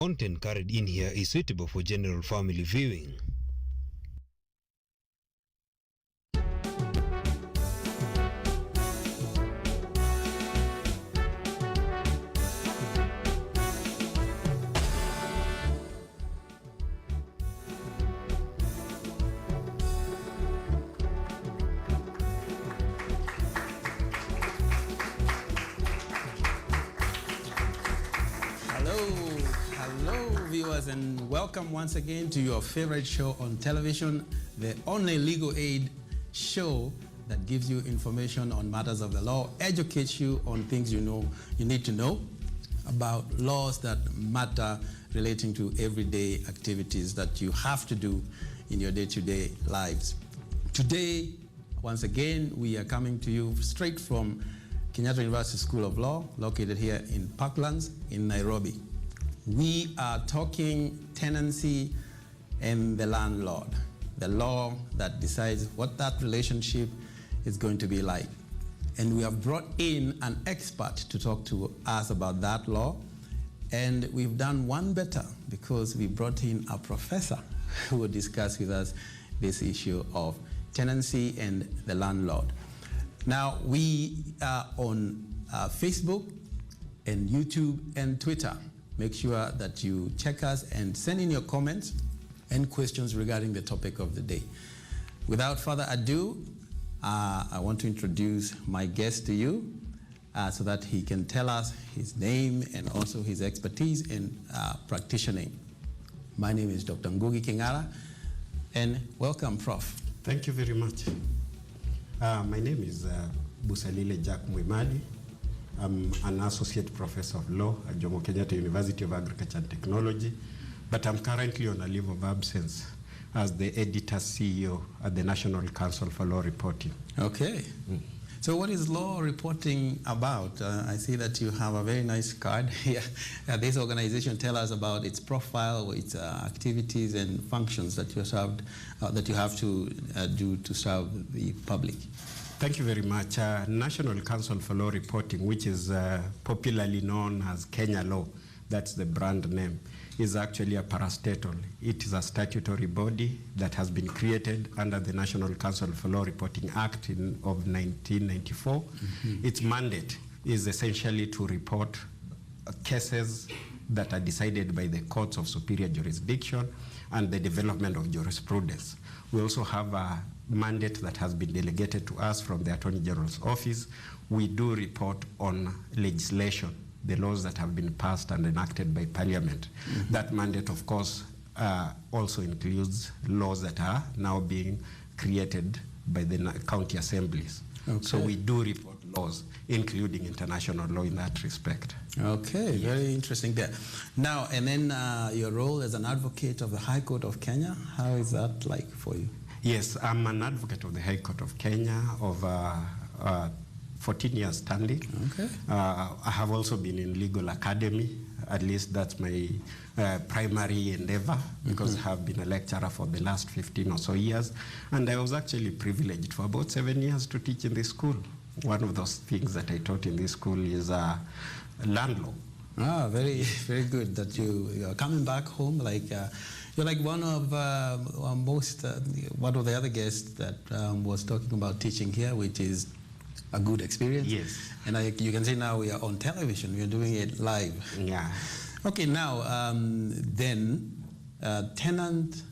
Content carried in here is suitable for general family viewing. And welcome once again to your favorite show on television, the only legal aid show that gives you information on matters of the law, educates you on things you need to know about laws that matter relating to everyday activities that you have to do in your day-to-day lives. Today, once again, we are coming to you straight from Kenyatta University School of Law, located here in Parklands in Nairobi. We are talking tenancy and the landlord, the law that decides what that relationship is going to be like. And we have brought in an expert to talk to us about that law. And we've done one better because we brought in a professor who will discuss with us this issue of tenancy and the landlord. Now, we are on Facebook and YouTube and Twitter. Make sure that you check us and send in your comments and questions regarding the topic of the day. Without further ado, I want to introduce my guest to you so that he can tell us his name and also his expertise in practicing. My name is Dr. Ngugi Kingara, and welcome, Prof. Thank you very much. My name is Busalile Jack Mwimali. I'm an associate professor of law at Jomo Kenyatta University of Agriculture and Technology, but I'm currently on a leave of absence as the editor CEO at the National Council for Law Reporting. Okay. So what is law reporting about? I see that you have a very nice card here. This organization tells us about its profile, its activities and functions that you have to do to serve the public. Thank you very much. National Council for Law Reporting, which is popularly known as Kenya Law, that's the brand name, is actually a parastatal. It is a statutory body that has been created under the National Council for Law Reporting Act of 1994. Mm-hmm. Its mandate is essentially to report cases that are decided by the courts of superior jurisdiction and the development of jurisprudence. We also have a mandate that has been delegated to us from the Attorney General's office. We do report on legislation, the laws that have been passed and enacted by Parliament. Mm-hmm. That mandate, of course, also includes laws that are now being created by the county assemblies. Okay. So we do report laws, including international law in that respect. Okay, yes. Very interesting there. Now, and then your role as an advocate of the High Court of Kenya, how is that like for you? Yes, I'm an advocate of the High Court of Kenya of 14 years standing. Okay. I have also been in legal academy. At least that's my primary endeavor, because I have been a lecturer for the last 15 or so years. And I was actually privileged for about 7 years to teach in this school. One of those things that I taught in this school is land law. Ah, very, very good that you're coming back home. Like you're like one of one of the other guests that was talking about teaching here, which is a good experience. Yes. And you can see now we are on television. We are doing it live. Yeah. Okay. Now, tenant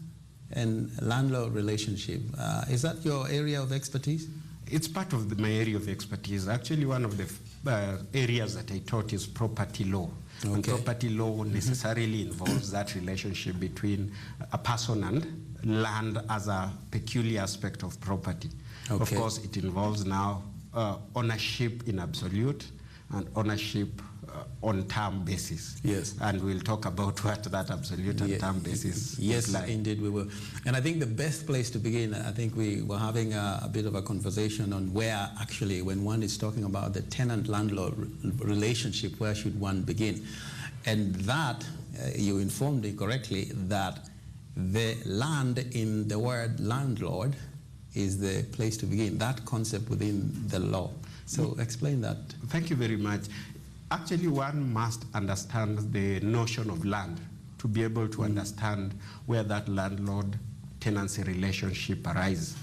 and landlord relationship. Is that your area of expertise? It's part of my area of expertise. Actually, one of the areas that I taught is property law. Okay. And property law necessarily involves that relationship between a person and land as a peculiar aspect of property. Okay. Of course, it involves now ownership in absolute and ownership on term basis. Yes. And we'll talk about what that absolute and term basis is like. Yes, indeed we will. And I think the best place to begin, I think we were having a bit of a conversation on where actually, when one is talking about the tenant-landlord relationship, where should one begin? And that, you informed me correctly, that the land in the word landlord is the place to begin, that concept within the law. So explain that. Thank you very much. Actually, one must understand the notion of land to be able to understand where that landlord-tenancy relationship arises.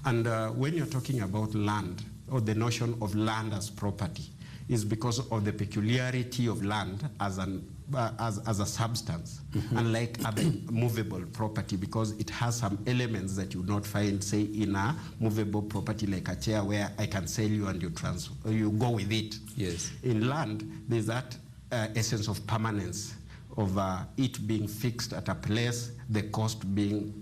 And when you're talking about land, or the notion of land as property, is because of the peculiarity of land as a substance, unlike other movable property, because it has some elements that you would not find, say, in a movable property like a chair, where I can sell you and you go with it. Yes. In land, there's that essence of permanence, of it being fixed at a place, the cost being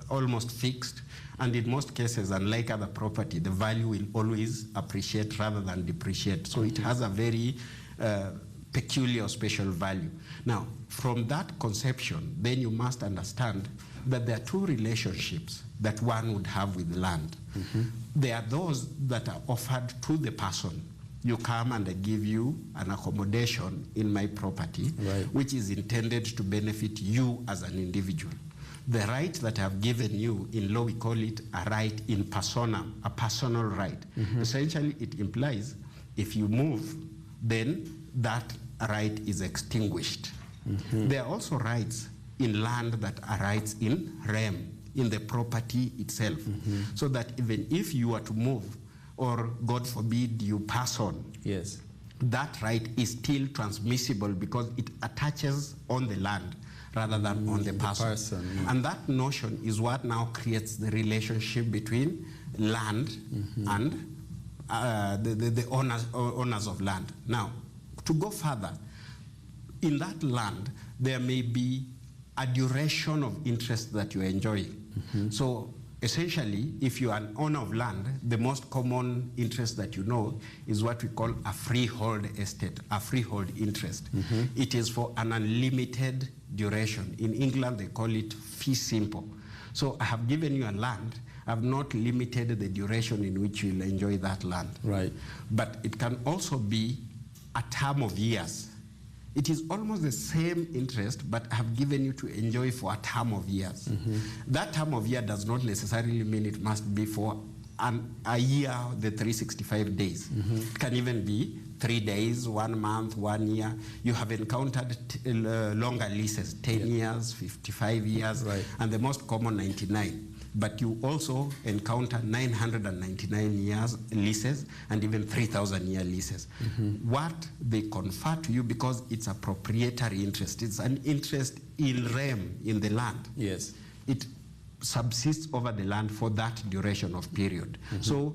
almost fixed. And in most cases, unlike other property, the value will always appreciate rather than depreciate. So it has a very peculiar special value. Now, from that conception, then you must understand that there are two relationships that one would have with land. There are those that are offered to the person. You come and I give you an accommodation in my property, which is intended to benefit you as an individual. The right that I've given you, in law we call it a right in personam, a personal right. Essentially, it implies if you move, then that right is extinguished. There are also rights in land that are rights in rem, in the property itself. So that even if you are to move, or God forbid you pass on, yes, that right is still transmissible because it attaches on the land rather than on the person. And that notion is what now creates the relationship between land and the owners of land. Now, to go further, in that land, there may be a duration of interest that you enjoy. So essentially, if you are an owner of land, the most common interest that you know is what we call a freehold estate, a freehold interest. It is for an unlimited duration. In England, they call it fee simple. So I have given you a land. I've not limited the duration in which you'll enjoy that land. Right. But it can also be a term of years. It is almost the same interest, but I have given you to enjoy for a term of years. That term of year does not necessarily mean it must be for a year, the 365 days. It can even be 3 days, 1 month, 1 year. You have encountered longer leases, 10 years, 55 years, and the most common 99. But you also encounter 999 years leases and even 3,000 year leases. What they confer to you, because it's a proprietary interest, it's an interest in rem, in the land. Yes. It subsists over the land for that duration of period. So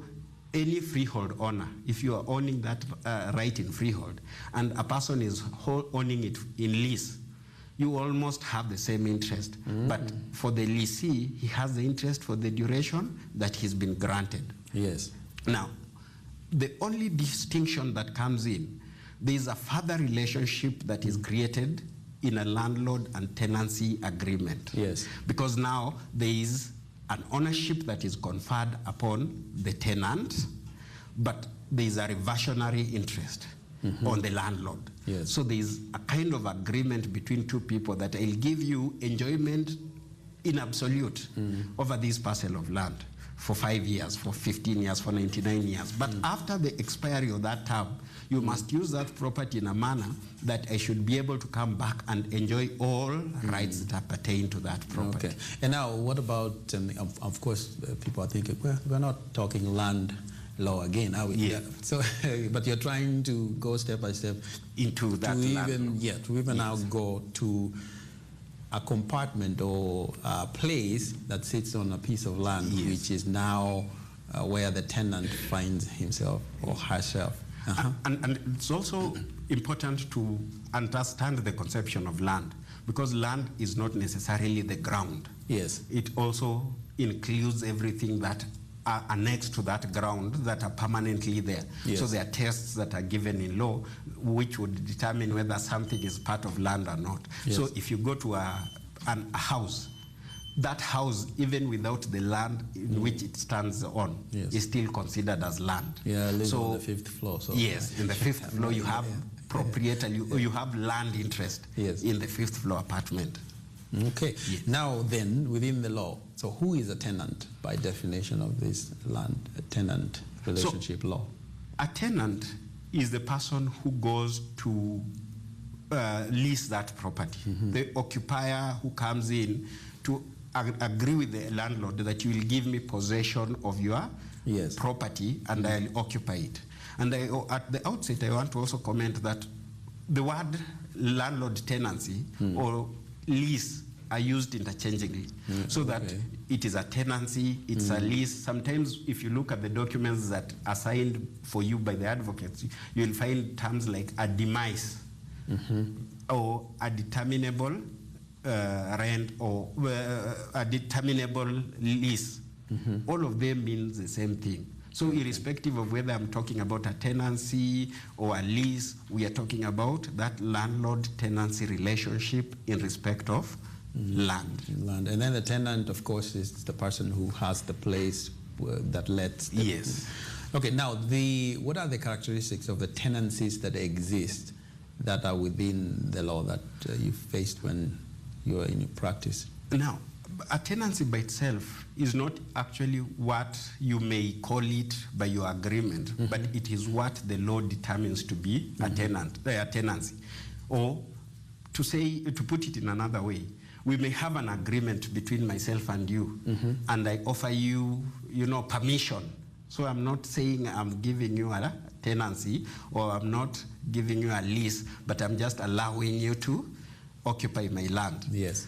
any freehold owner, if you are owning that right in freehold, and a person is owning it in lease, you almost have the same interest. But for the leasee, he has the interest for the duration that he's been granted. Yes. Now, the only distinction that comes in, there is a further relationship that is created in a landlord and tenancy agreement. Yes. Because now there is an ownership that is conferred upon the tenant, but there is a reversionary interest on the landlord. Yes. So there is a kind of agreement between two people that I'll give you enjoyment in absolute over this parcel of land for 5 years, for 15 years, for 99 years. But after the expiry of that term, you must use that property in a manner that I should be able to come back and enjoy all rights that pertain to that property. Okay. And now, what about, of course, people are thinking, well, we're not talking land law again, are we? Yeah. So, but you're trying to go step by step into that land. To even now go to a compartment or a place that sits on a piece of land, which is now where the tenant finds himself or herself. And it's also important to understand the conception of land, because land is not necessarily the ground. Yes. It also includes everything that are annexed to that ground that are permanently there. Yes. So there are tests that are given in law which would determine whether something is part of land or not. Yes. So if you go to a house, that house, even without the land in which it stands on, is still considered as land. Yeah, I live on the 5th floor. So yes, in the 5th floor you have proprietary, you have land interest in the 5th floor apartment. Okay. Yes. Now then, within the law, so who is a tenant by definition of this land-tenant relationship law? A tenant is the person who goes to lease that property. The occupier who comes in to agree with the landlord that you will give me possession of your property and I'll occupy it. And at the outset, I want to also comment that the word landlord tenancy or lease are used interchangeably, so that it is a tenancy, it's a lease. Sometimes if you look at the documents that are signed for you by the advocates, you'll find terms like a demise or a determinable rent or a determinable lease. All of them means the same thing. So irrespective of whether I'm talking about a tenancy or a lease, we are talking about that landlord-tenancy relationship in respect of land. And then the tenant, of course, is the person who has the place that lets. Yes. Okay, now what are the characteristics of the tenancies that exist that are within the law that you faced when you were in your practice? Now, a tenancy by itself is not actually what you may call it by your agreement, but it is what the law determines to be a tenancy. Or to put it in another way, we may have an agreement between myself and you, and I offer you, permission. So I'm not saying I'm giving you a tenancy or I'm not giving you a lease, but I'm just allowing you to occupy my land. Yes.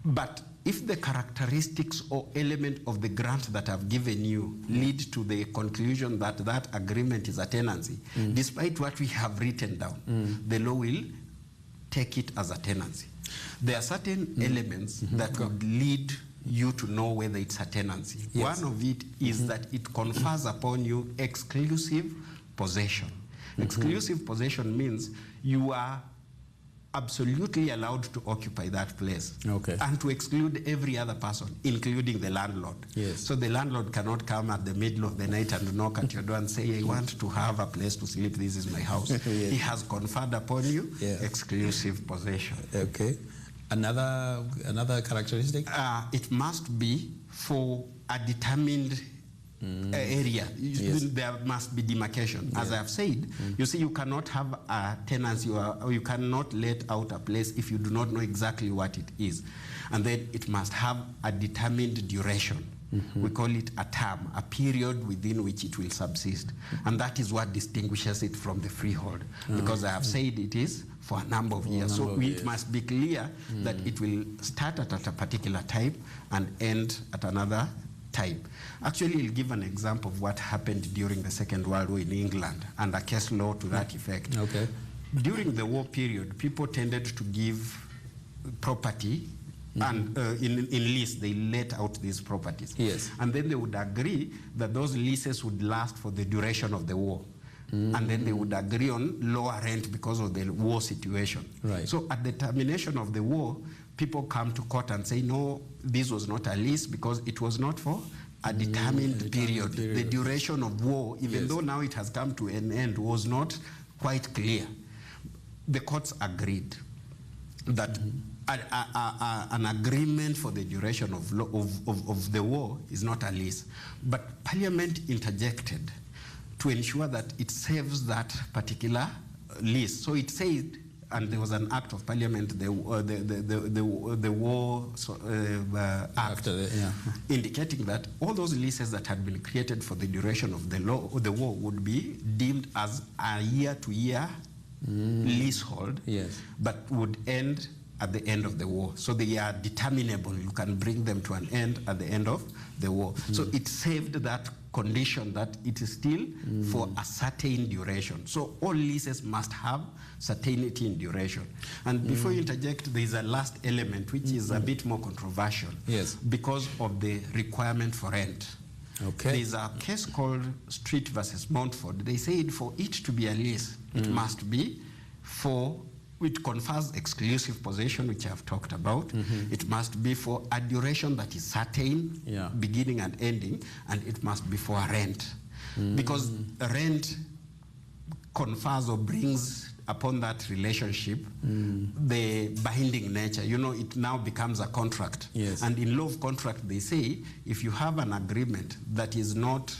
But if the characteristics or element of the grant that I've given you lead to the conclusion that that agreement is a tenancy, despite what we have written down, the law will take it as a tenancy. There are certain elements that would lead you to know whether it's a tenancy. Yes. One of it is that it confers upon you exclusive possession. Exclusive possession means you are absolutely allowed to occupy that place and to exclude every other person, including the landlord. Yes. So the landlord cannot come at the middle of the night and knock at your door and say, I want to have a place to sleep, this is my house. Yes. He has conferred upon you exclusive possession. Okay. Another characteristic? It must be for a determined area. Yes. There must be demarcation. As I have said, you see, you cannot have a tenancy or you cannot let out a place if you do not know exactly what it is. And then it must have a determined duration. We call it a term, a period within which it will subsist. And that is what distinguishes it from the freehold. Because I have said it is for a number of years. So it must be clear that it will start at a particular time and end at another time. Actually, I'll give an example of what happened during the Second World War in England and a case law to that effect. Okay. During the war period, people tended to give property and in lease, they let out these properties. Yes. And then they would agree that those leases would last for the duration of the war. And then they would agree on lower rent because of the war situation. Right. So at the termination of the war, people come to court and say, no, this was not a lease because it was not for a determined period. The duration of war, even though now it has come to an end, was not quite clear. The courts agreed that an agreement for the duration of the war is not a lease. But Parliament interjected to ensure that it saves that particular lease. So it said, and there was an act of Parliament, the War Act, indicating that all those leases that had been created for the duration of the war would be deemed as a year-to-year leasehold, but would end at the end of the war. So they are determinable. You can bring them to an end at the end of the war. So it saved that condition that it is still for a certain duration. So all leases must have certainty in duration. And before you interject, there is a last element which is a bit more controversial because of the requirement for rent. Okay. There is a case called Street versus Mountford. They said for it to be a lease, it must be which confers exclusive possession, which I've talked about. It must be for a duration that is certain, beginning and ending, and it must be for a rent. Because rent confers or brings upon that relationship the binding nature. You know, it now becomes a contract. And in law of contract, they say, if you have an agreement that is not,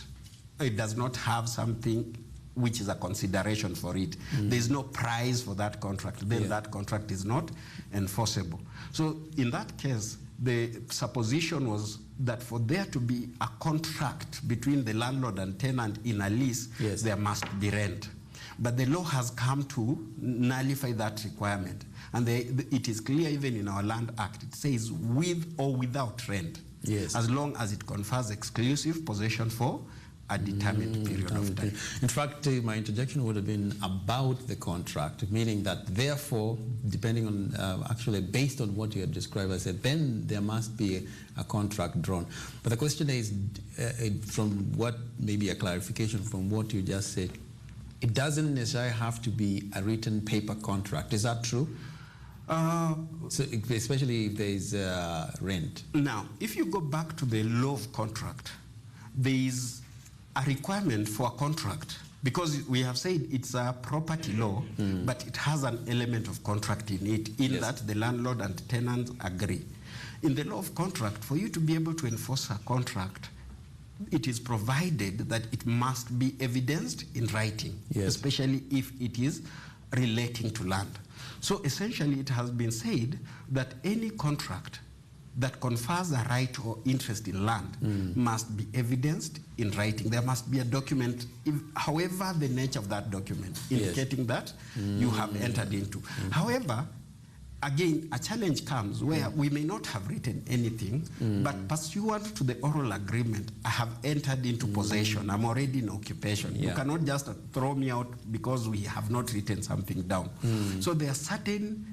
it does not have something which is a consideration for it. There's no price for that contract. Then that contract is not enforceable. So in that case, the supposition was that for there to be a contract between the landlord and tenant in a lease, there must be rent. But the law has come to nullify that requirement. And it is clear even in our Land Act, it says with or without rent, as long as it confers exclusive possession for a determined period of time. In fact, my interjection would have been about the contract, meaning that therefore, depending on, actually based on what you had described, I said, then there must be a contract drawn. But the question is, from what, maybe a clarification from what you just said, it doesn't necessarily have to be a written paper contract. Is that true? So especially if there is rent. Now, if you go back to the law of contract, there is a requirement for a contract, because we have said it's a property law, but it has an element of contract in it, in that the landlord and tenants agree. In the law of contract, for you to be able to enforce a contract, it is provided that it must be evidenced in writing, especially if it is relating to land. So essentially it has been said that any contract that confers a right or interest in land must be evidenced in writing. There must be a document, however the nature of that document, indicating that you have entered into. However, again, a challenge comes where we may not have written anything, but pursuant to the oral agreement, I have entered into possession. I'm already in occupation. You cannot just throw me out because we have not written something down. So there are certain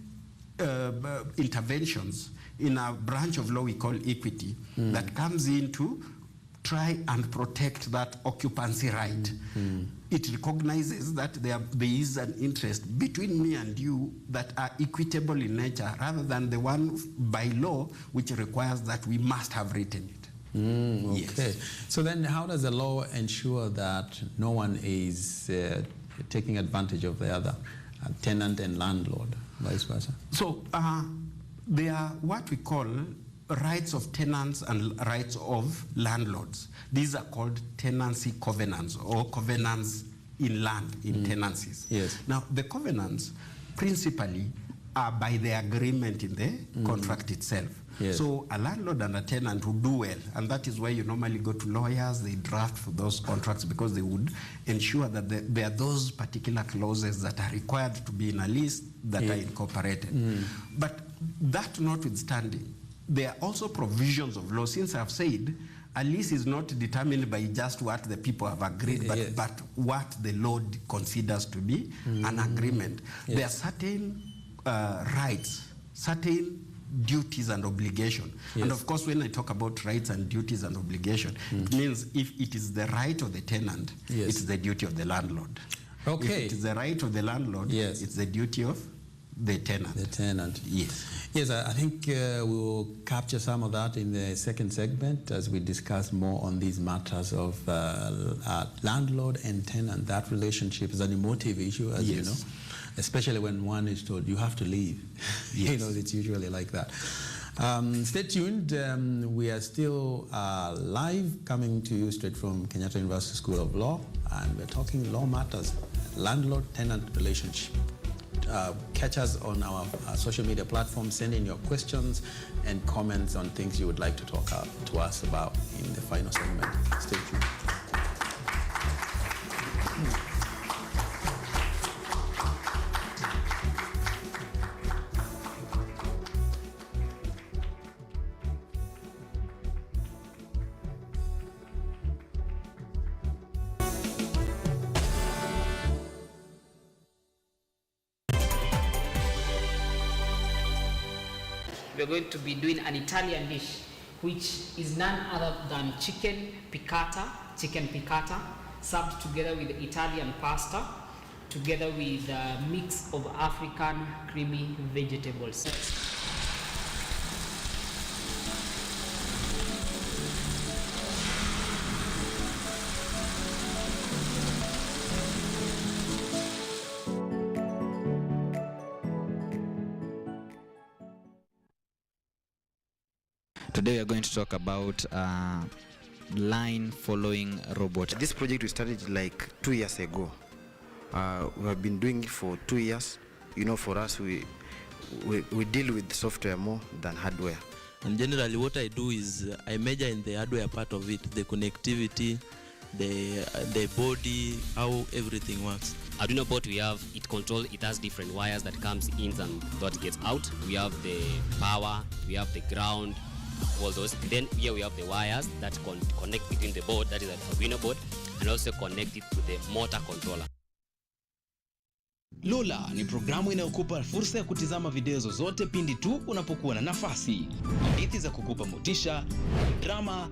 interventions in a branch of law we call equity that comes in to try and protect that occupancy right. It recognizes that there is an interest between me and you that are equitable in nature, rather than the one by law which requires that we must have written it. Okay. So then how does the law ensure that no one is taking advantage of the other, tenant and landlord, vice versa? So there are what we call rights of tenants and rights of landlords. These are called tenancy covenants, or covenants in land, in tenancies. Now, the covenants principally are by the agreement in the contract itself. So a landlord and a tenant would do well, and that is why you normally go to lawyers, they draft for those contracts, because they would ensure that there are those particular clauses that are required to be in a lease that are incorporated. But that notwithstanding, there are also provisions of law. Since I've said a lease is not determined by just what the people have agreed, but what the law considers to be an agreement. There are certain rights, certain duties and obligations. And of course, when I talk about rights and duties and obligations, it means if it is the right of the tenant, it's the duty of the landlord. If it is the right of the landlord, it's the duty of the tenant. The tenant. Yes, I think we will capture some of that in the second segment as we discuss more on these matters of landlord and tenant. That relationship is an emotive issue, as you know, especially when one is told, you have to leave. You know, it's usually like that. Stay tuned. We are still live, coming to you straight from Kenyatta University School of Law, and we're talking law matters, landlord-tenant relationship. Catch us on our social media platforms. Send in your questions and comments on things you would like to talk to us about in the final segment. Stay tuned. We're going to be doing an Italian dish, which is none other than chicken piccata, served together with Italian pasta, together with a mix of African creamy vegetables. Today we are going to talk about line following robot. This project we started like 2 years ago. We have been doing it for 2 years. You know, for us, we deal with software more than hardware. And generally what I do is I measure in the hardware part of it, the connectivity, the body, how everything works. Arduino board, we have it control. It has different wires that comes in and that gets out. We have the power, we have the ground, all those. Then here we have the wires that connect between the board, that is an Arduino board, and also connect it to the motor controller. Lola ni programu inayokupa fursa ya kutizama video zozote pindi tu unapokuwa na nafasi. Hadithi za kukupa motisha, drama,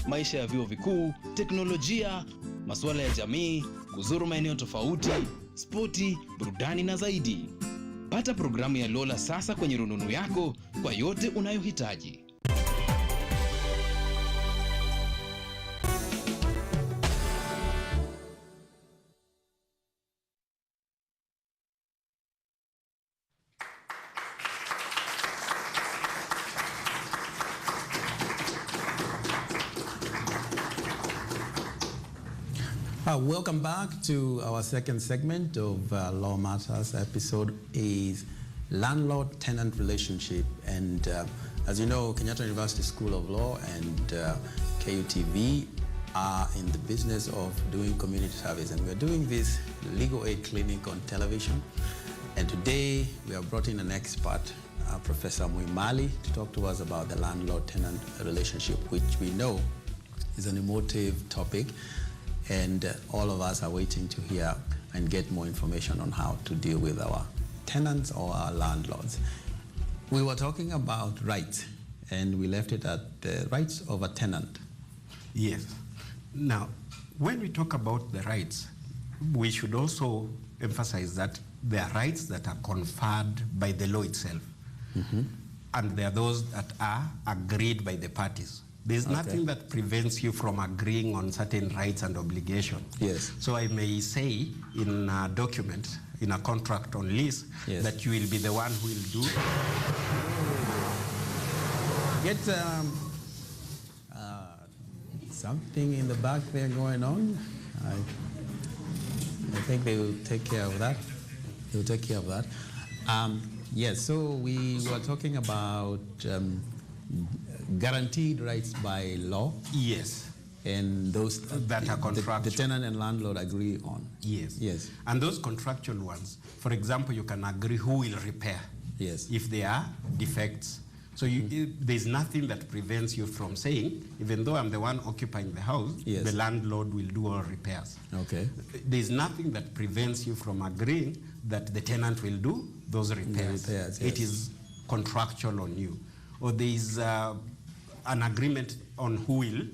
maisha ya vyuo vikuu, teknolojia, masuala ya jamii, kuzuru maeneo tofauti, spoti, burudani na zaidi. Pata programu ya Lola sasa kwenye rununu yako kwa yote unayohitaji. Welcome back to our second segment of Law Matters. Episode is landlord-tenant relationship. And as you know, Kenyatta University School of Law and KUTV are in the business of doing community service. And we're doing this legal aid clinic on television. And today we have brought in an expert, Professor Mwimali, to talk to us about the landlord-tenant relationship, which we know is an emotive topic. And all of us are waiting to hear and get more information on how to deal with our tenants or our landlords. We were talking about rights, and we left it at the rights of a tenant. Yes. Now, when we talk about the rights, we should also emphasize that there are rights that are conferred by the law itself, and there are those that are agreed by the parties. There's nothing that prevents you from agreeing on certain rights and obligations. Yes. So I may say in a document, in a contract on lease, that you will be the one who will do. Get something in the back there going on. I think they will take care of that. They will take care of that. Yes, so we were talking about guaranteed rights by law. Yes. And those that are contractual. The tenant and landlord agree on. Yes. Yes. And those contractual ones, for example, you can agree who will repair. Yes. If there are defects. So there's nothing that prevents you from saying, even though I'm the one occupying the house, the landlord will do all repairs. Okay. There's nothing that prevents you from agreeing that the tenant will do those repairs. It is contractual on you. Or there is an agreement on who will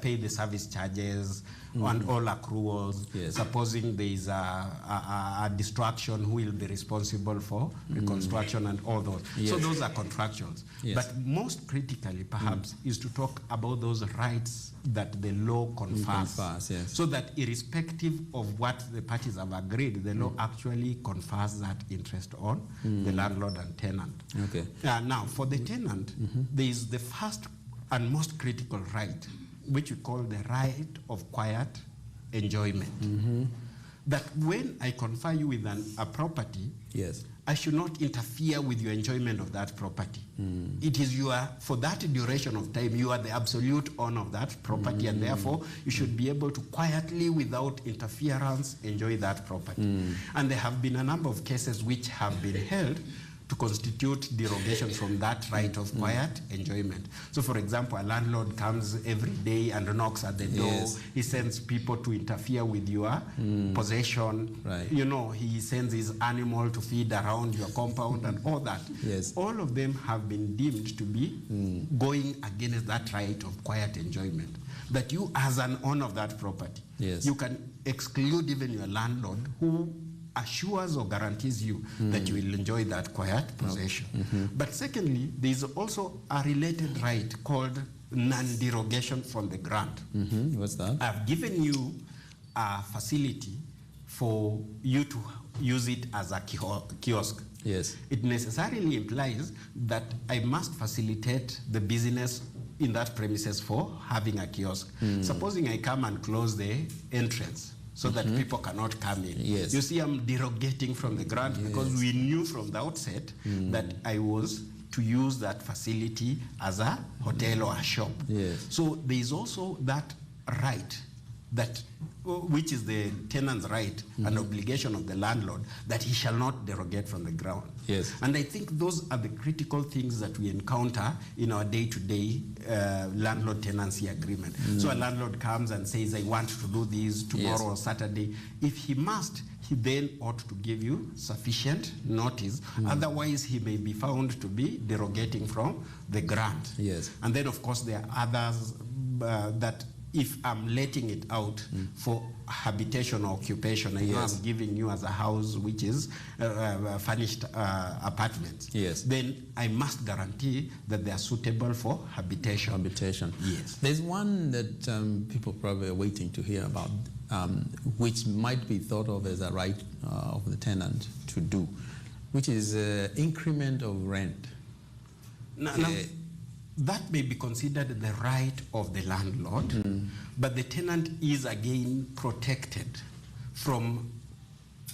pay the service charges and all accruals. Yes. Supposing there is a destruction, who will be responsible for reconstruction and all those. Yes. So those are contractuals. Yes. But most critically, perhaps, is to talk about those rights that the law confers. Yes. So that irrespective of what the parties have agreed, the law actually confers that interest on the landlord and tenant. Okay. Now, for the tenant, there is the first and most critical right, which we call the right of quiet enjoyment. That when I confer you with a property, I should not interfere with your enjoyment of that property. It is for that duration of time, you are the absolute owner of that property, and therefore you should be able to quietly, without interference, enjoy that property. And there have been a number of cases which have been held to constitute derogation from that right of quiet enjoyment. So for example, a landlord comes every day and knocks at the door. Yes. He sends people to interfere with your possession. Right. You know, he sends his animal to feed around your compound and all that. Yes. All of them have been deemed to be going against that right of quiet enjoyment. That you, as an owner of that property, you can exclude even your landlord who assures or guarantees you that you will enjoy that quiet possession. But secondly, there is also a related right called non-derogation from the grant. What's that? I've given you a facility for you to use it as a kiosk. Yes. It necessarily implies that I must facilitate the business in that premises for having a kiosk. Supposing I come and close the entrance, so that people cannot come in. Yes. You see, I'm derogating from the grant because we knew from the outset that I was to use that facility as a hotel or a shop. Yes. So there is also that right, that which is the tenant's right and obligation of the landlord, that he shall not derogate from the ground. Yes. And I think those are the critical things that we encounter in our day-to-day landlord-tenancy agreement. So a landlord comes and says, I want to do this tomorrow or Saturday. If he must, he then ought to give you sufficient notice. Otherwise, he may be found to be derogating from the grant. Yes. And then, of course, there are others that if I'm letting it out for habitation or occupation, I know I'm giving you as a house which is furnished apartments, then I must guarantee that they are suitable for habitation. Habitation. Yes. There's one that people probably are waiting to hear about, which might be thought of as a right of the tenant to do, which is increment of rent. Now, that may be considered the right of the landlord, but the tenant is again protected from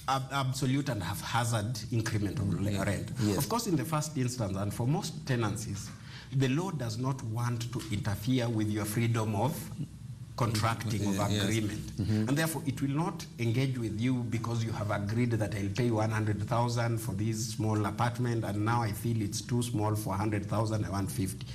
absolute and haphazard increment of rent. Yes. Of course, in the first instance, and for most tenancies, the law does not want to interfere with your freedom of contracting of agreement. And therefore, it will not engage with you because you have agreed that I'll pay 100,000 for this small apartment, and now I feel it's too small for 100,000, I want 50.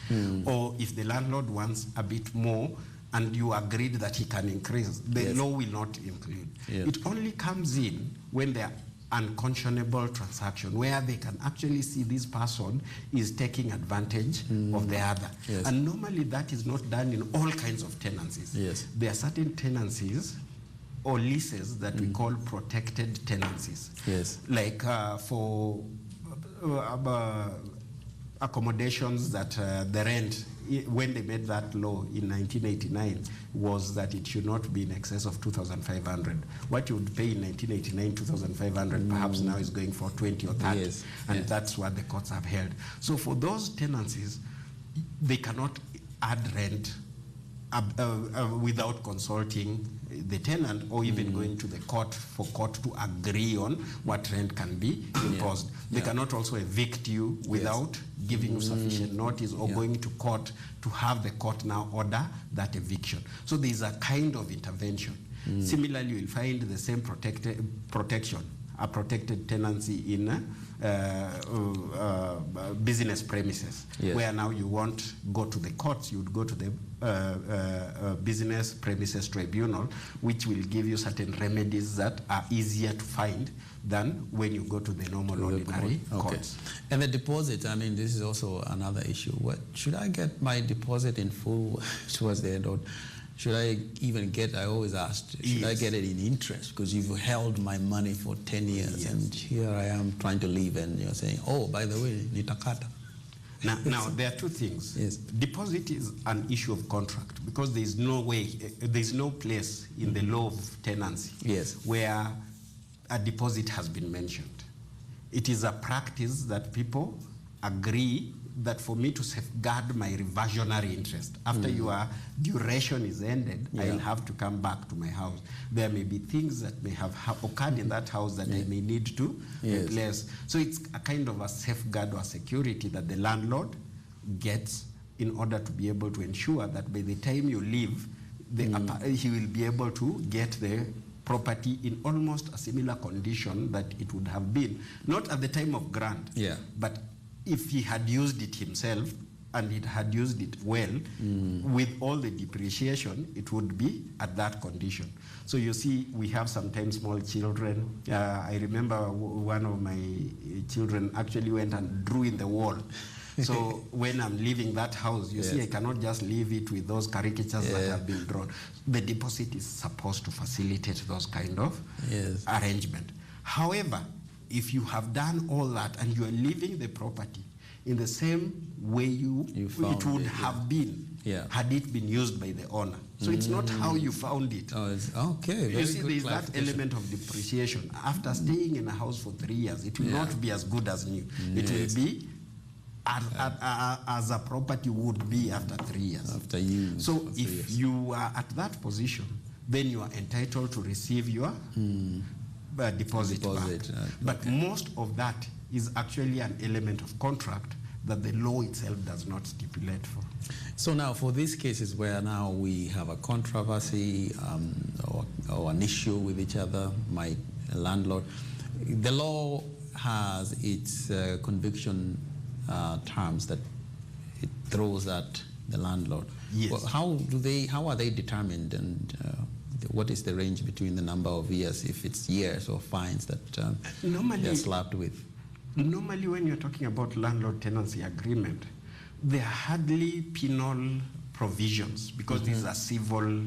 Or if the landlord wants a bit more, and you agreed that he can increase, the law will not include. It only comes in when there are unconscionable transaction, where they can actually see this person is taking advantage of the other. And normally that is not done in all kinds of tenancies. There are certain tenancies or leases that we call protected tenancies. Like for accommodations that the rent, when they made that law in 1989, was that it should not be in excess of 2,500. What you would pay in 1989, 2,500, perhaps now is going for 20 or 30, and that's what the courts have held. So for those tenancies, they cannot add rent without consulting the tenant or even going to the court for court to agree on what rent can be imposed. They cannot also evict you without giving you sufficient notice or going to court to have the court now order that eviction. So there is a kind of intervention. Similarly, you'll find the same protection, a protected tenancy in business premises, where now you won't go to the courts, you would go to the business premises tribunal, which will give you certain remedies that are easier to find than when you go to the normal ordinary courts. And the deposit, I mean, this is also another issue. What should I get my deposit in full towards the end, or should I even get, I always asked, should I get it in interest? Because you've held my money for 10 years and here I am trying to leave and you're saying, oh, by the way, nitakata. Now, there are two things. Deposit is an issue of contract because there is no way, there is no place in the law of tenancy where a deposit has been mentioned. It is a practice that people agree that for me to safeguard my reversionary interest, after your duration is ended, I'll have to come back to my house. There may be things that may have occurred in that house that I may need to replace. So it's a kind of a safeguard or security that the landlord gets in order to be able to ensure that by the time you leave, he will be able to get the property in almost a similar condition that it would have been, not at the time of grant, but if he had used it himself and it had used it well, with all the depreciation, it would be at that condition. So you see, we have sometimes small children. I remember one of my children actually went and drew in the wall. So when I'm leaving that house, you see, I cannot just leave it with those caricatures that have been drawn. The deposit is supposed to facilitate those kind of arrangement. However, if you have done all that and you are leaving the property in the same way it would have been had it been used by the owner. So it's not how you found it. You see, there is that element of depreciation. After staying in a house for 3 years, it will not be as good as new. It will be as a property would be after 3 years. After use. So if you are at that position, then you are entitled to receive your deposit back. But most of that is actually an element of contract that the law itself does not stipulate for. So now for these cases where now we have a controversy or an issue with each other, my landlord, the law has its conviction terms that it throws at the landlord. Yes. Well, how are they determined, and what is the range between the number of years, if it's years or fines that they're slapped with? Normally when you're talking about landlord-tenancy agreement, there are hardly penal provisions because this is a civil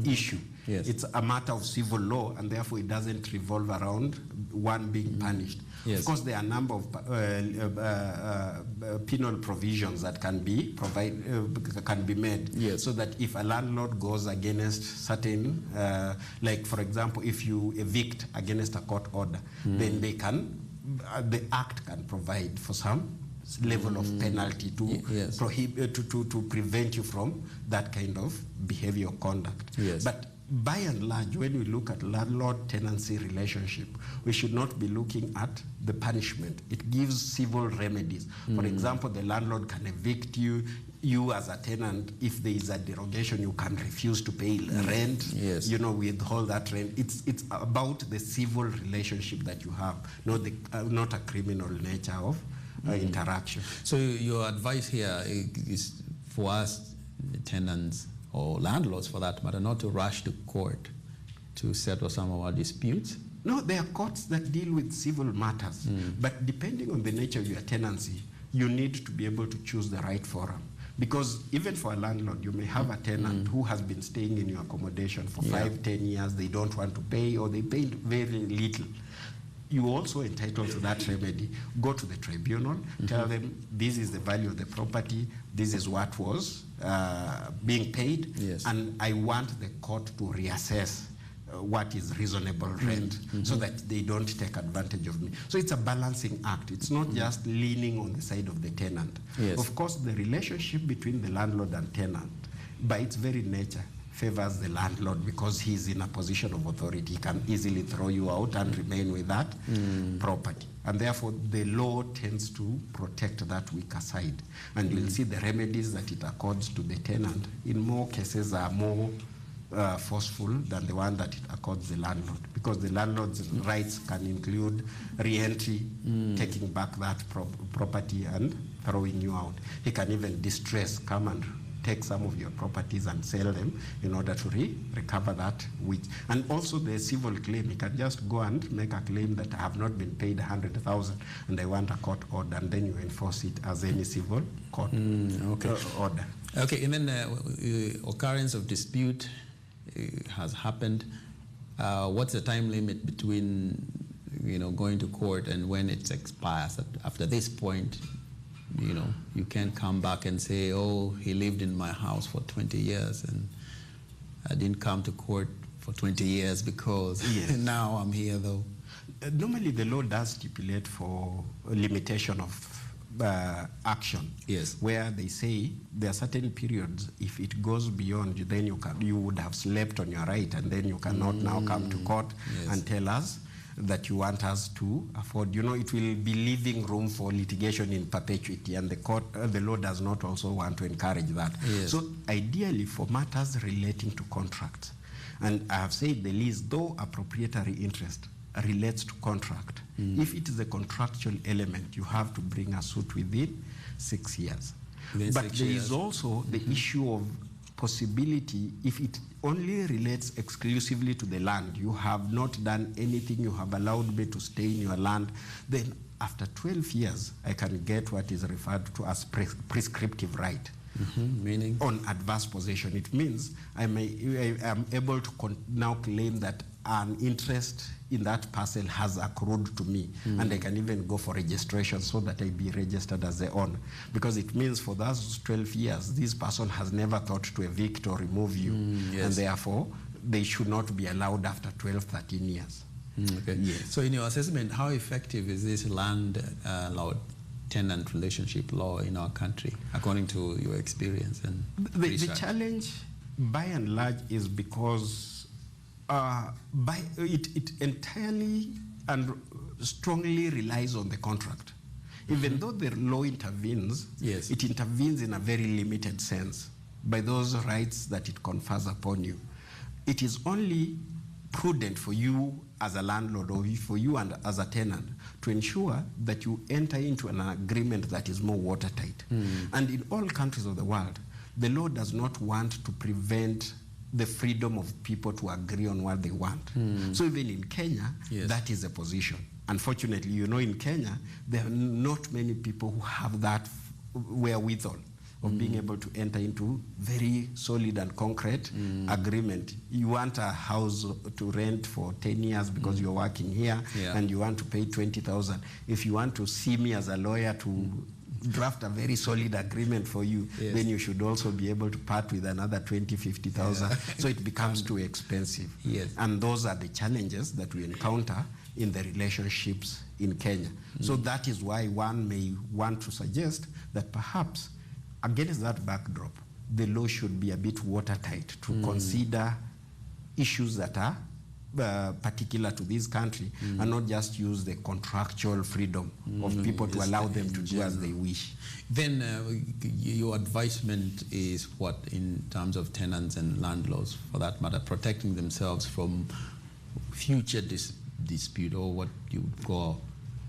issue. Yes. It's a matter of civil law, and therefore it doesn't revolve around one being punished. Yes. Of course, there are a number of penal provisions that can be made. Yes. So that if a landlord goes against certain, like for example, if you evict against a court order, then they can, the Act can provide for some level of penalty to prohibit, to prevent you from that kind of behavior or conduct. Yes. But by and large, when we look at landlord-tenancy relationship, we should not be looking at the punishment. It gives civil remedies. For example, the landlord can evict you. You as a tenant, if there is a derogation, you can refuse to pay rent, withhold that rent. It's about the civil relationship that you have, not a criminal nature of interaction. So your advice here is for us, tenants, or landlords for that matter, not to rush to court to settle some of our disputes? No, there are courts that deal with civil matters. But depending on the nature of your tenancy, you need to be able to choose the right forum. Because even for a landlord, you may have a tenant who has been staying in your accommodation for 5, 10 years, they don't want to pay, or they pay very little. You also entitled to that remedy. Go to the tribunal, tell them this is the value of the property, this is what was being paid, and I want the court to reassess what is reasonable rent so that they don't take advantage of me. So it's a balancing act. It's not just leaning on the side of the tenant. Yes. Of course, the relationship between the landlord and tenant, by its very nature, favors the landlord because he's in a position of authority. He can easily throw you out and remain with that property. And therefore, the law tends to protect that weaker side. And you'll see the remedies that it accords to the tenant in more cases are more forceful than the one that it accords the landlord, because the landlord's rights can include re-entry, taking back that property and throwing you out. He can even distress, come and take some of your properties and sell them in order to recover that. And also the civil claim, he can just go and make a claim that I have not been paid 100,000 and I want a court order, and then you enforce it as any civil court order. Okay, and then occurrence of dispute has happened. What's the time limit between going to court and when it expires? After this point, you can't come back and say, oh, he lived in my house for 20 years and I didn't come to court for 20 years because now I'm here though. Normally the law does stipulate for a limitation of action. Yes. Where they say there are certain periods, if it goes beyond, then you would have slept on your right, and then you cannot now come to court and tell us that you want us to afford. It will be leaving room for litigation in perpetuity, and the law does not also want to encourage that. Yes. So ideally for matters relating to contracts, and I have said the lease, though a proprietary interest relates to contract, if it is a contractual element, you have to bring a suit within 6 years. But there is also the issue of possibility, if it only relates exclusively to the land, you have not done anything, you have allowed me to stay in your land, then after 12 years, I can get what is referred to as prescriptive right. Meaning? On adverse possession. It means I am able to now claim that an interest in that parcel has accrued to me, and I can even go for registration so that I be registered as the owner, because it means for those 12 years this person has never thought to evict or remove you, and therefore they should not be allowed after 12-13 years. Okay. Yes. So in your assessment, how effective is this landlord-tenant relationship law in our country, according to your experience and the challenge by and large is because it entirely and strongly relies on the contract. Even though the law intervenes, yes, it intervenes in a very limited sense by those rights that it confers upon you. It is only prudent for you as a landlord or for you and as a tenant to ensure that you enter into an agreement that is more watertight. And in all countries of the world, the law does not want to prevent the freedom of people to agree on what they want. So even in Kenya, yes, that is the position. Unfortunately, you know, in Kenya, there are not many people who have that wherewithal of being able to enter into very solid and concrete agreement. You want a house to rent for 10 years because you're working here, and you want to pay 20,000. If you want to see me as a lawyer to draft a very solid agreement for you, then you should also be able to part with another 20, 50,000. So it becomes too expensive. And those are the challenges that we encounter in the relationships in Kenya. So that is why one may want to suggest that perhaps against that backdrop, the law should be a bit watertight to consider issues that are particular to this country and not just use the contractual freedom of people to allow them to do as they wish. Then your advisement is what in terms of tenants and landlords, for that matter, protecting themselves from future dispute, or what you would call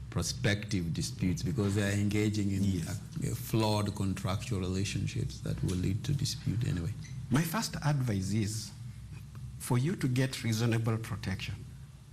prospective disputes, because they are engaging in flawed contractual relationships that will lead to dispute anyway. My first advice is for you to get reasonable protection.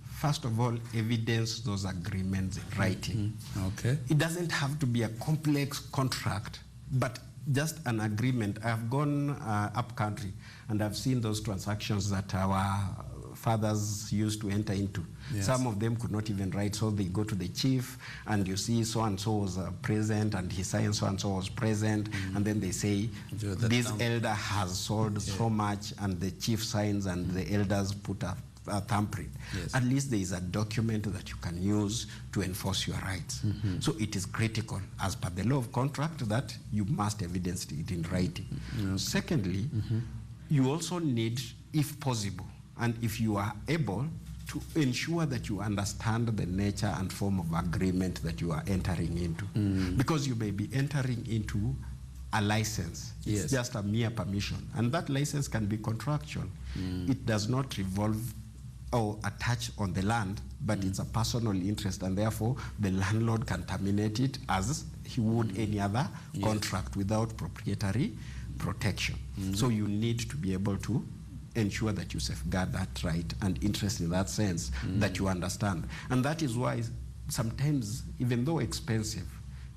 First of all, evidence those agreements in writing. Okay. It doesn't have to be a complex contract, but just an agreement. I've gone up country and I've seen those transactions that our fathers used to enter into. Some of them could not even write, so they go to the chief and you see so-and-so was present and he signed so-and-so was present, and then they say, this elder has sold so much, and the chief signs and the elders put a thumbprint. At least there is a document that you can use to enforce your rights. So it is critical, as per the law of contract, that you must evidence it in writing. Secondly, you also need, if possible, and if you are able, to ensure that you understand the nature and form of agreement that you are entering into. Because you may be entering into a license. It's just a mere permission. And that license can be contractual. It does not revolve or attach on the land, but it's a personal interest, and therefore the landlord can terminate it as he would any other contract without proprietary protection. So you need to be able to ensure that you safeguard that right and interest in that sense, that you understand. And that is why sometimes, even though expensive,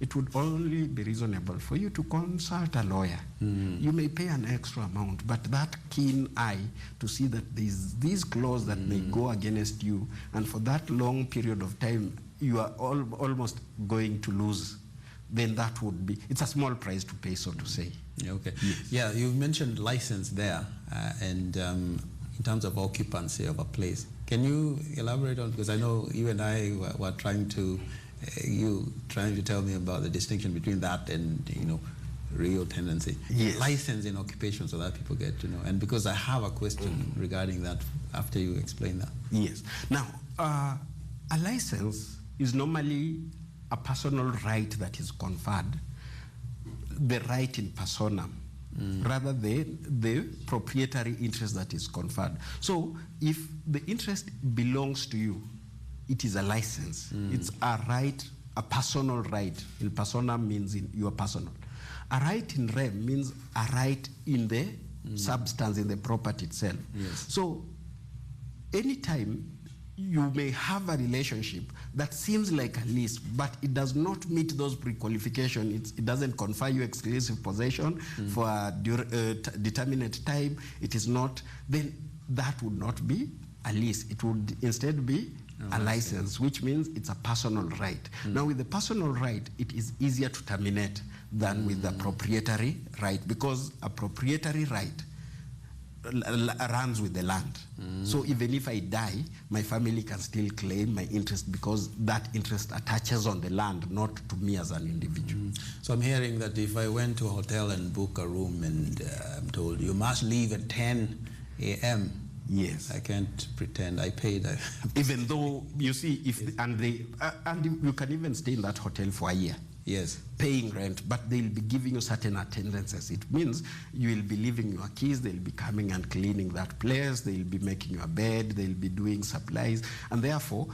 it would only be reasonable for you to consult a lawyer. You may pay an extra amount, but that keen eye to see that there's these clauses that may go against you, and for that long period of time, you are almost going to lose, then that would be, it's a small price to pay, so to say. Okay. Yeah, you mentioned license there, and in terms of occupancy of a place. Can you elaborate on, because I know you and I were trying to, trying to tell me about the distinction between that and, you know, real tenancy. License in occupation, so that people get to know. And because I have a question regarding that after you explain that. Yes. Now, a license is normally a personal right that is conferred, the right in personam, rather than the proprietary interest that is conferred. So if the interest belongs to you, it is a license. It's a right, a personal right. In personam means in your personal. A right in rem means a right in the substance, in the property itself. So anytime you may have a relationship that seems like a lease, but it does not meet those pre-qualifications. It doesn't confer you exclusive possession for a determinate time. It is not, then that would not be a lease. It would instead be a license, which means it's a personal right. Now, with the personal right, it is easier to terminate than with the proprietary right, because a proprietary right runs with the land. So even if I die, my family can still claim my interest because that interest attaches on the land, not to me as an individual. So I'm hearing that if I went to a hotel and book a room and I'm told you must leave at 10 a.m., yes, I can't pretend I paid. Even though, you see, and you can even stay in that hotel for a year. Yes. Paying rent, but they'll be giving you certain attendances. It means you will be leaving your keys, they'll be coming and cleaning that place, they'll be making your bed, they'll be doing supplies, and therefore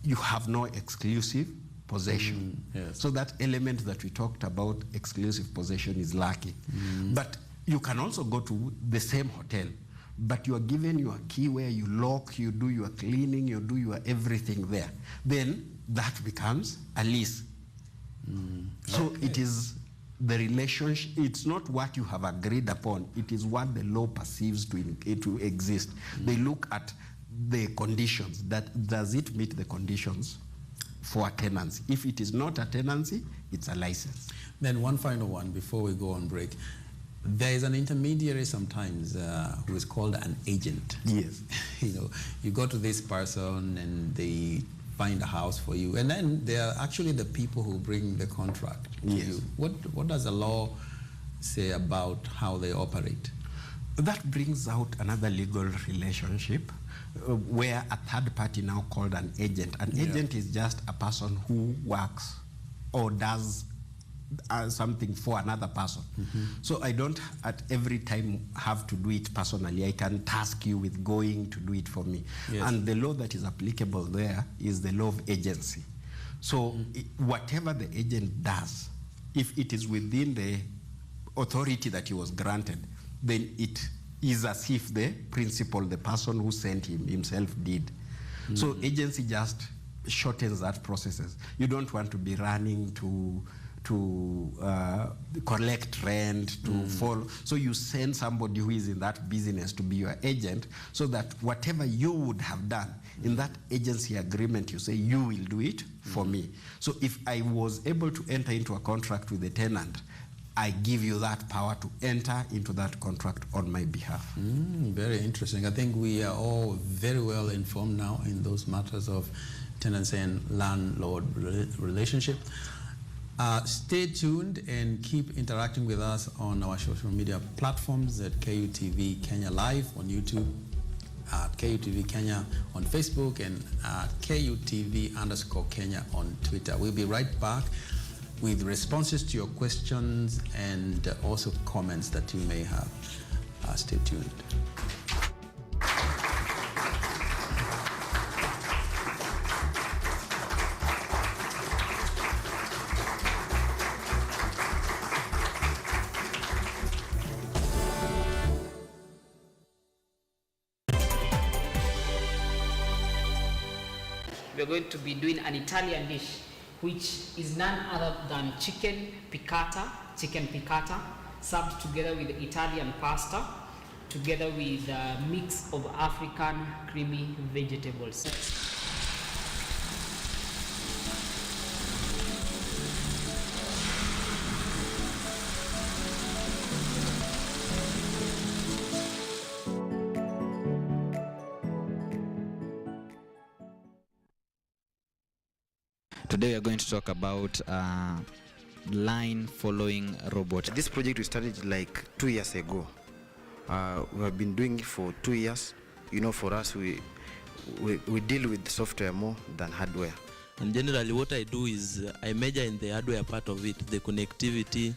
you have no exclusive possession. Yes. So that element that we talked about, exclusive possession, is lacking. But you can also go to the same hotel, but you are given your key where you lock, you do your cleaning, you do your everything there. Then that becomes a lease. So it is the relationship, it's not what you have agreed upon, it is what the law perceives to exist. They look at the conditions, that does it meet the conditions for a tenancy. If it is not a tenancy, it's a license. Then one final one before we go on break. There is an intermediary sometimes who is called an agent. Yes. You go to this person and they find a house for you, and then they are actually the people who bring the contract to you. What does the law say about how they operate? That brings out another legal relationship where a third party, now called an agent. An agent is just a person who works or does something for another person. So I don't at every time have to do it personally. I can task you with going to do it for me. Yes. And the law that is applicable there is the law of agency. So whatever the agent does, if it is within the authority that he was granted, then it is as if the principal, the person who sent him himself, did. So agency just shortens that processes. You don't want to be running to collect rent, to follow. So you send somebody who is in that business to be your agent, so that whatever you would have done in that agency agreement, you say you will do it for me. So if I was able to enter into a contract with the tenant, I give you that power to enter into that contract on my behalf. Very interesting. I think we are all very well informed now in those matters of tenancy and landlord relationship. Stay tuned and keep interacting with us on our social media platforms at KUTV Kenya Live on YouTube, at KUTV Kenya on Facebook, and at KUTV_Kenya on Twitter. We'll be right back with responses to your questions and also comments that you may have. Stay tuned. We're going to be doing an Italian dish, which is none other than chicken piccata, served together with Italian pasta, together with a mix of African creamy vegetables. Today we are going to talk about line following robot. This project we started like 2 years ago. We have been doing it for 2 years. For us, we deal with software more than hardware. And generally what I do is I measure in the hardware part of it, the connectivity,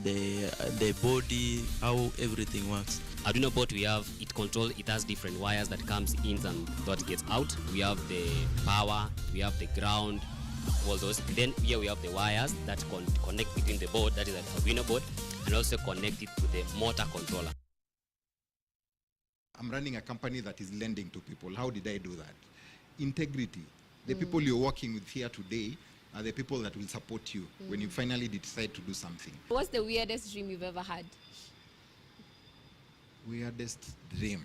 the body, how everything works. Arduino board, it has different wires that comes in and that gets out. We have the power, we have the ground, all those. Then here we have the wires that connect between the board, that is an Arduino board, and also connect it to the motor controller. I'm running a company that is lending to people. How did I do that? Integrity. The people you're working with here today are the people that will support you when you finally decide to do something. What's the weirdest dream you've ever had? Weirdest dream?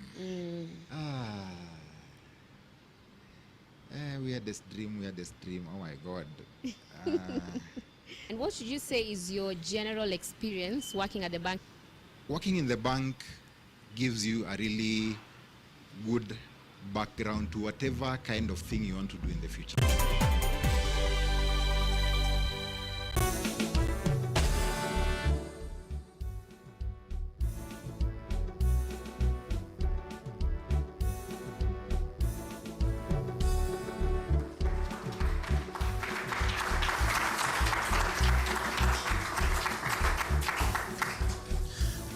Weirdest dream. Oh my God. And what should you say is your general experience working at the bank? Working in the bank gives you a really good background to whatever kind of thing you want to do in the future.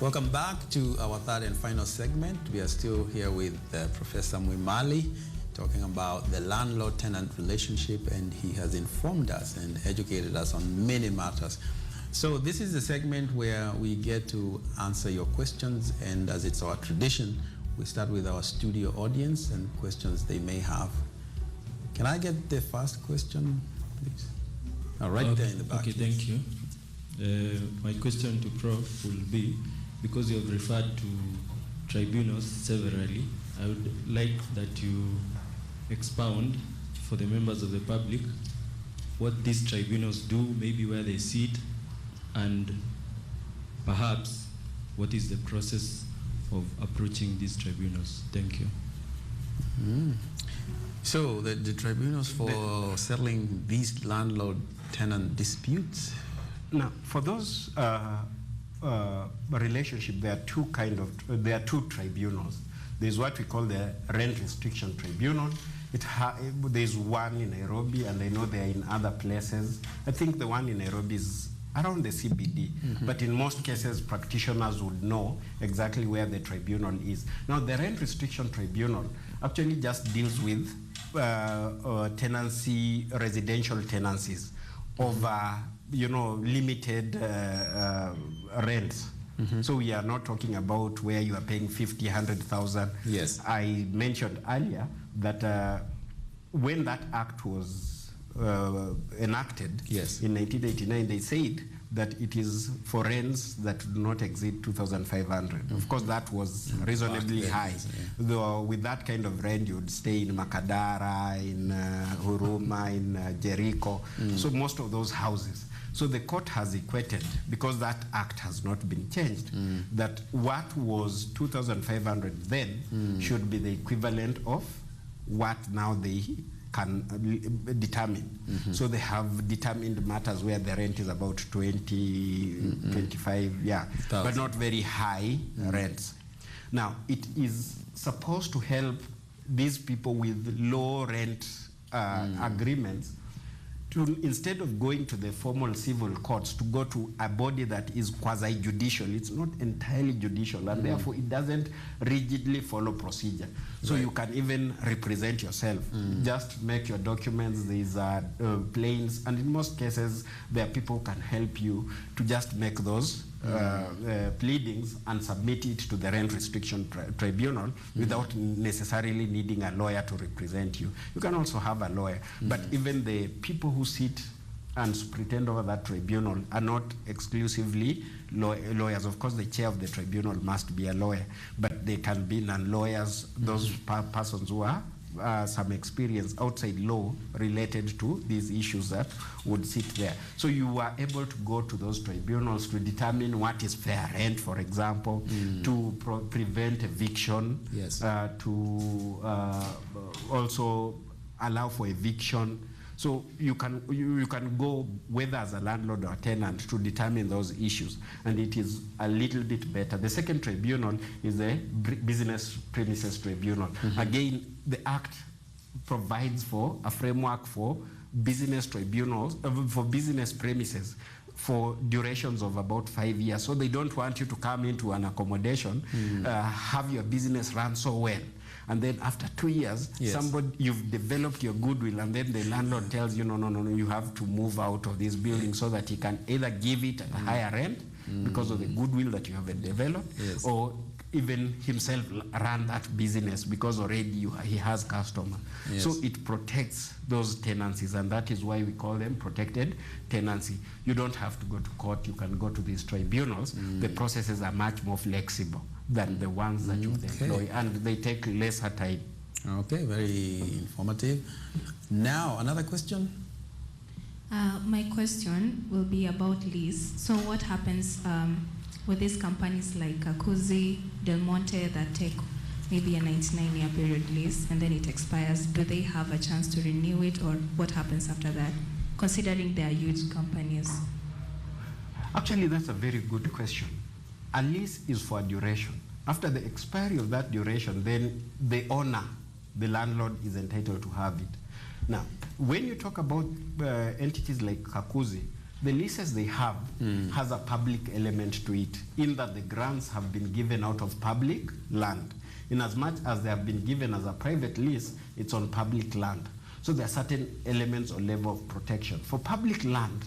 Welcome back to our third and final segment. We are still here with Professor Mwimali talking about the landlord-tenant relationship, and he has informed us and educated us on many matters. So this is the segment where we get to answer your questions, and as it's our tradition, we start with our studio audience and questions they may have. Can I get the first question, please? Right there in the back. Okay, thank you. My question to Prof will be, because you have referred to tribunals severally, I would like that you expound for the members of the public what these tribunals do, maybe where they sit, and perhaps what is the process of approaching these tribunals. Thank you. So the tribunals for settling these landlord-tenant disputes? Now, for those relationship, there are two tribunals. There's what we call the Rent Restriction Tribunal. There's one in Nairobi, and I know they are in other places. I think the one in Nairobi is around the CBD, but in most cases, practitioners would know exactly where the tribunal is. Now, the Rent Restriction Tribunal actually just deals with tenancy, residential tenancies over, limited rents. So we are not talking about where you are paying 50, 100,000. Yes. I mentioned earlier that when that act was enacted in 1989, they said that it is for rents that do not exceed 2,500. Of course, that was reasonably high. Though with that kind of rent, you would stay in Makadara, in Huruma, in Jericho. So most of those houses. So the court has equated, because that act has not been changed, that what was 2,500 then should be the equivalent of what now they can determine. So they have determined matters where the rent is about 20, 25, but not very high rents. Now, it is supposed to help these people with low rent agreements to, instead of going to the formal civil courts, to go to a body that is quasi-judicial. It's not entirely judicial, and therefore it doesn't rigidly follow procedure. So you can even represent yourself. Just make your documents. These are plains, and in most cases, there are people who can help you to just make those pleadings and submit it to the Rent Restriction Tribunal without necessarily needing a lawyer to represent you. You can also have a lawyer, but even the people who sit and pretend over that tribunal are not exclusively lawyers. Of course, the chair of the tribunal must be a lawyer, but they can be non-lawyers, those persons who are some experience outside law related to these issues that would sit there. So you are able to go to those tribunals to determine what is fair rent, for example, to prevent eviction, to also allow for eviction. So you can go whether as a landlord or tenant to determine those issues, and it is a little bit better. The second tribunal is the Business Premises Tribunal. Again, the Act provides for a framework for business tribunals, for business premises, for durations of about 5 years. So they don't want you to come into an accommodation, have your business run so well, and then after 2 years, you've developed your goodwill, and then the landlord tells you, no, you have to move out of this building so that he can either give it at a higher rent because of the goodwill that you have developed, or even himself run that business because already he has customers. So it protects those tenancies, and that is why we call them protected tenancy. You don't have to go to court. You can go to these tribunals. The processes are much more flexible than the ones that you employ, and they take lesser time. Okay, very informative. Now, another question? My question will be about lease. So what happens for these companies like Kakuzi, Del Monte that take maybe a 99-year period lease and then it expires, do they have a chance to renew it, or what happens after that, considering they are huge companies? Actually, that's a very good question. A lease is for a duration. After the expiry of that duration, then the owner, the landlord, is entitled to have it. Now, when you talk about entities like Kakuzi, the leases they have has a public element to it, in that the grants have been given out of public land. In as much as they have been given as a private lease, it's on public land. So there are certain elements or level of protection. For public land,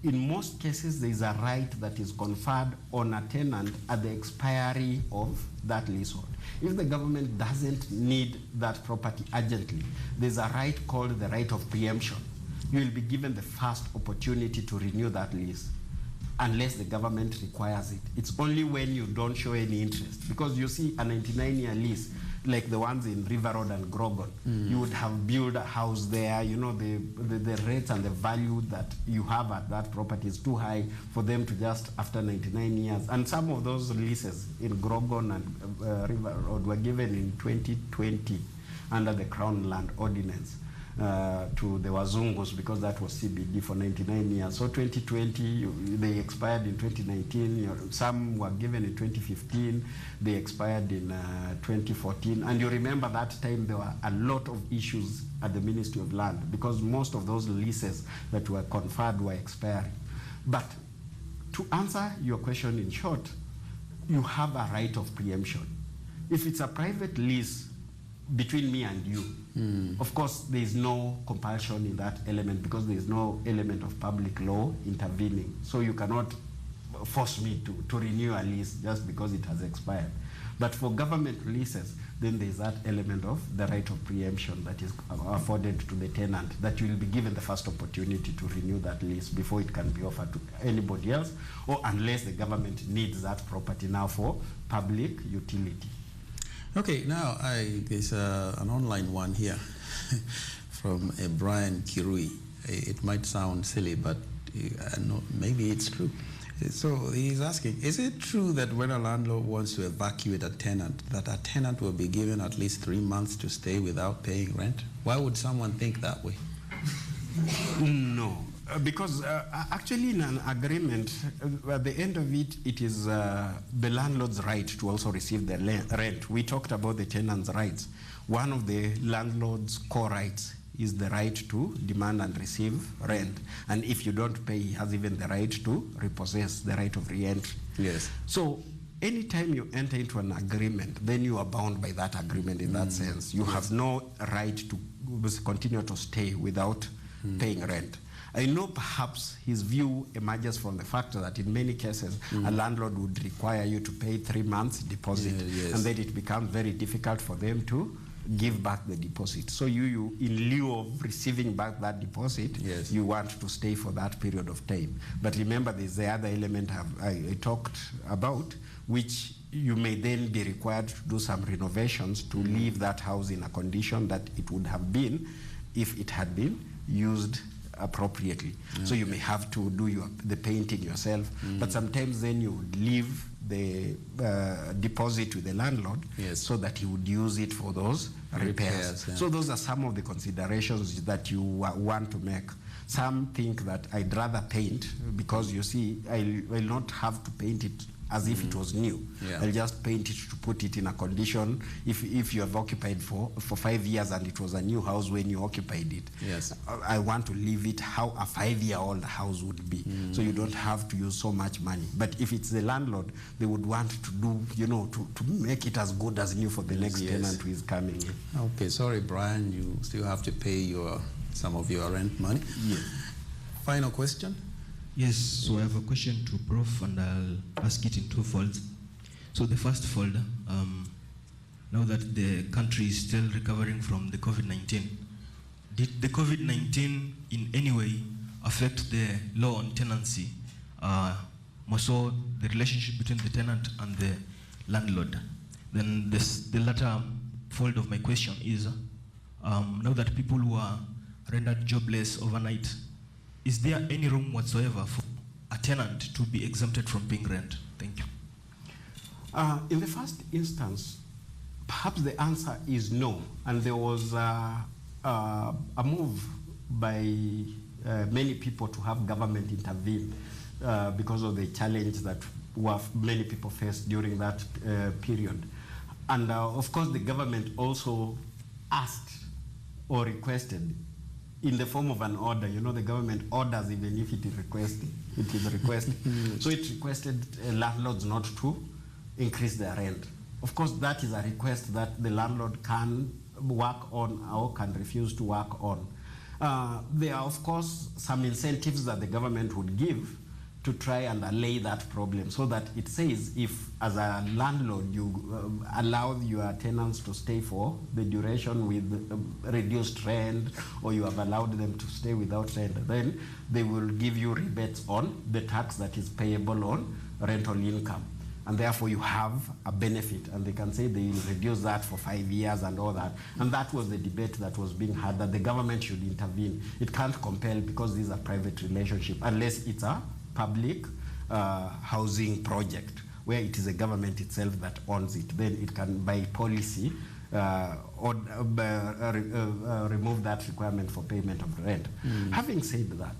in most cases, there is a right that is conferred on a tenant at the expiry of that leasehold. If the government doesn't need that property urgently, there's a right called the right of preemption. You will be given the first opportunity to renew that lease unless the government requires it. It's only when you don't show any interest. Because you see a 99-year lease, like the ones in River Road and Grogan, you would have built a house there. You know, the rates and the value that you have at that property is too high for them to just, after 99 years. And some of those leases in Grogan and River Road were given in 2020 under the Crown Land Ordinance to the Wazungus, because that was CBD for 99 years. So 2020, they expired in 2019. Some were given in 2015. They expired in 2014. And you remember that time there were a lot of issues at the Ministry of Land, because most of those leases that were conferred were expiring. But to answer your question in short, you have a right of preemption. If it's a private lease between me and you, of course, there is no compulsion in that element, because there is no element of public law intervening. So you cannot force me to renew a lease just because it has expired. But for government leases, then there is that element of the right of preemption that is afforded to the tenant, that you will be given the first opportunity to renew that lease before it can be offered to anybody else, or unless the government needs that property now for public utility. Okay, now there's an online one here from Brian Kirui. It might sound silly, but maybe it's true. So he's asking, is it true that when a landlord wants to evacuate a tenant, that a tenant will be given at least 3 months to stay without paying rent? Why would someone think that way? No. Because actually in an agreement, at the end of it, it is the landlord's right to also receive the rent. We talked about the tenant's rights. One of the landlord's core rights is the right to demand and receive rent. And if you don't pay, he has even the right to repossess, the right of re-entry. Yes. So anytime you enter into an agreement, then you are bound by that agreement in that sense. You have no right to continue to stay without paying rent. I know perhaps his view emerges from the fact that in many cases, a landlord would require you to pay 3 months deposit, and then it becomes very difficult for them to give back the deposit. So you in lieu of receiving back that deposit, you want to stay for that period of time. But remember, there's the other element I talked about, which you may then be required to do some renovations to leave that house in a condition that it would have been if it had been used appropriately. So you may have to do the painting yourself, but sometimes then you would leave the deposit with the landlord so that he would use it for those repairs. So those are some of the considerations that you want to make. Some think that I'd rather paint, because you see, I will not have to paint it as if it was new. I'll just paint it to put it in a condition. If you have occupied for 5 years and it was a new house when you occupied it, I want to leave it how a 5-year-old house would be. So you don't have to use so much money. But if it's the landlord, they would want to do, to make it as good as new for the next tenant who is coming in. Okay, sorry, Brian, you still have to pay some of your rent money. Final question? Yes, so I have a question to Prof, and I'll ask it in 2 folds. So the first fold, now that the country is still recovering from the COVID-19, did the COVID-19 in any way affect the law on tenancy, more so the relationship between the tenant and the landlord? Then the latter fold of my question is, now that people who are rendered jobless overnight, is there any room whatsoever for a tenant to be exempted from paying rent? Thank you. In the first instance, perhaps the answer is no. And there was a move by many people to have government intervene because of the challenge that many people faced during that period. And of course, the government also asked or requested in the form of an order. You know, the government orders even if it is requesting. So it requested landlords not to increase their rent. Of course, that is a request that the landlord can work on or can refuse to work on. There are, of course, some incentives that the government would give to try and allay that problem, so that it says if, as a landlord, you allow your tenants to stay for the duration with reduced rent, or you have allowed them to stay without rent, then they will give you rebates on the tax that is payable on rental income. And therefore you have a benefit, and they can say they will reduce that for 5 years and all that. And that was the debate that was being had, that the government should intervene. It can't compel, because this is a private relationship, unless it's a public housing project where it is the government itself that owns it. Then it can, by policy, remove that requirement for payment of rent. Having said that,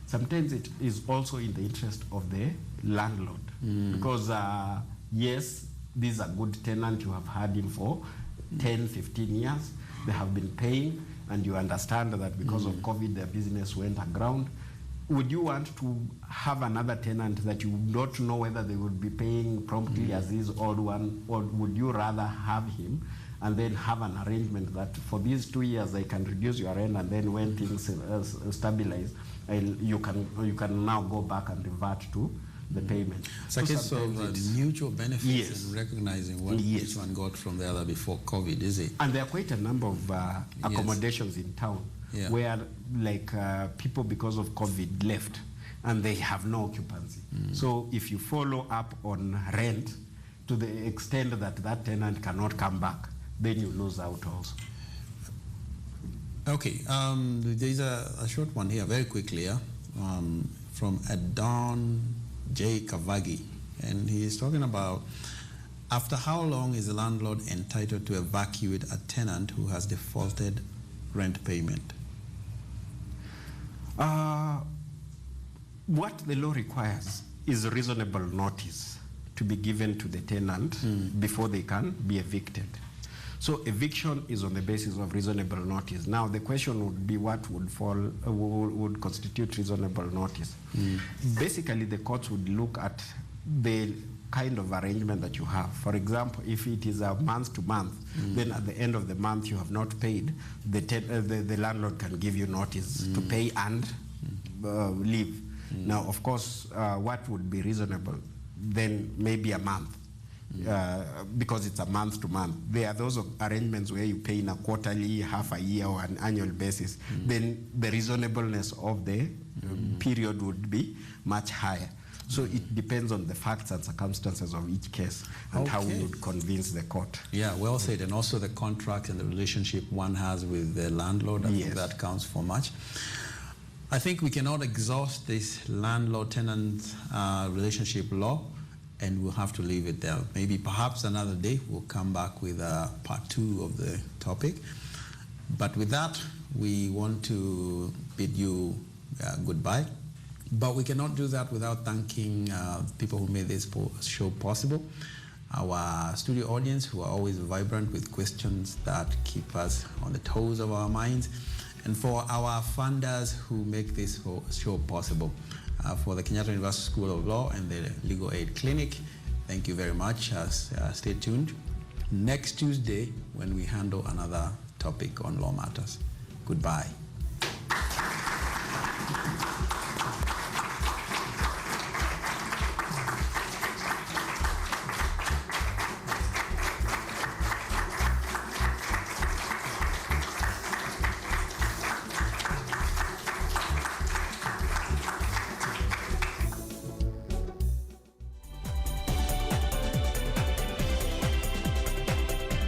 sometimes it is also in the interest of the landlord, because yes, this is a good tenant, you have had him for 10, 15 years, they have been paying, and you understand that because of COVID their business went aground. Would you want to have another tenant that you don't know whether they would be paying promptly as this old one, or would you rather have him and then have an arrangement that for these 2 years I can reduce your rent, and then when things stabilize, you can now go back and revert to the payment? It's a case of mutual benefits, yes, and recognizing what each one got from the other before COVID, is it? And there are quite a number of accommodations in town where, like, people because of COVID left and they have no occupancy. So if you follow up on rent to the extent that that tenant cannot come back, then you lose out also. Okay, there's a short one here, very quickly, from Adon J. Kavagi, and he is talking about, after how long is the landlord entitled to evacuate a tenant who has defaulted rent payment? What the law requires is reasonable notice to be given to the tenant before they can be evicted. So eviction is on the basis of reasonable notice. Now the question would be, what would constitute reasonable notice? Basically, the courts would look at the kind of arrangement that you have. For example, if it is a month to month, then at the end of the month you have not paid, the landlord can give you notice to pay and leave. Now, of course, what would be reasonable? Then maybe a month. Because it's a month to month. There are those arrangements where you pay in a quarterly, half a year, or an annual basis. Then the reasonableness of the period would be much higher. So it depends on the facts and circumstances of each case and how we would convince the court. Yeah, well said. And also the contract and the relationship one has with the landlord. I think that counts for much. I think we cannot exhaust this landlord-tenant relationship law, and we'll have to leave it there. Maybe perhaps another day we'll come back with part 2 of the topic. But with that, we want to bid you goodbye. But we cannot do that without thanking people who made this show possible. Our studio audience, who are always vibrant with questions that keep us on the toes of our minds. And for our funders who make this show possible. For the Kenyatta University School of Law and the Legal Aid Clinic, thank you very much. Stay tuned next Tuesday when we handle another topic on law matters. Goodbye.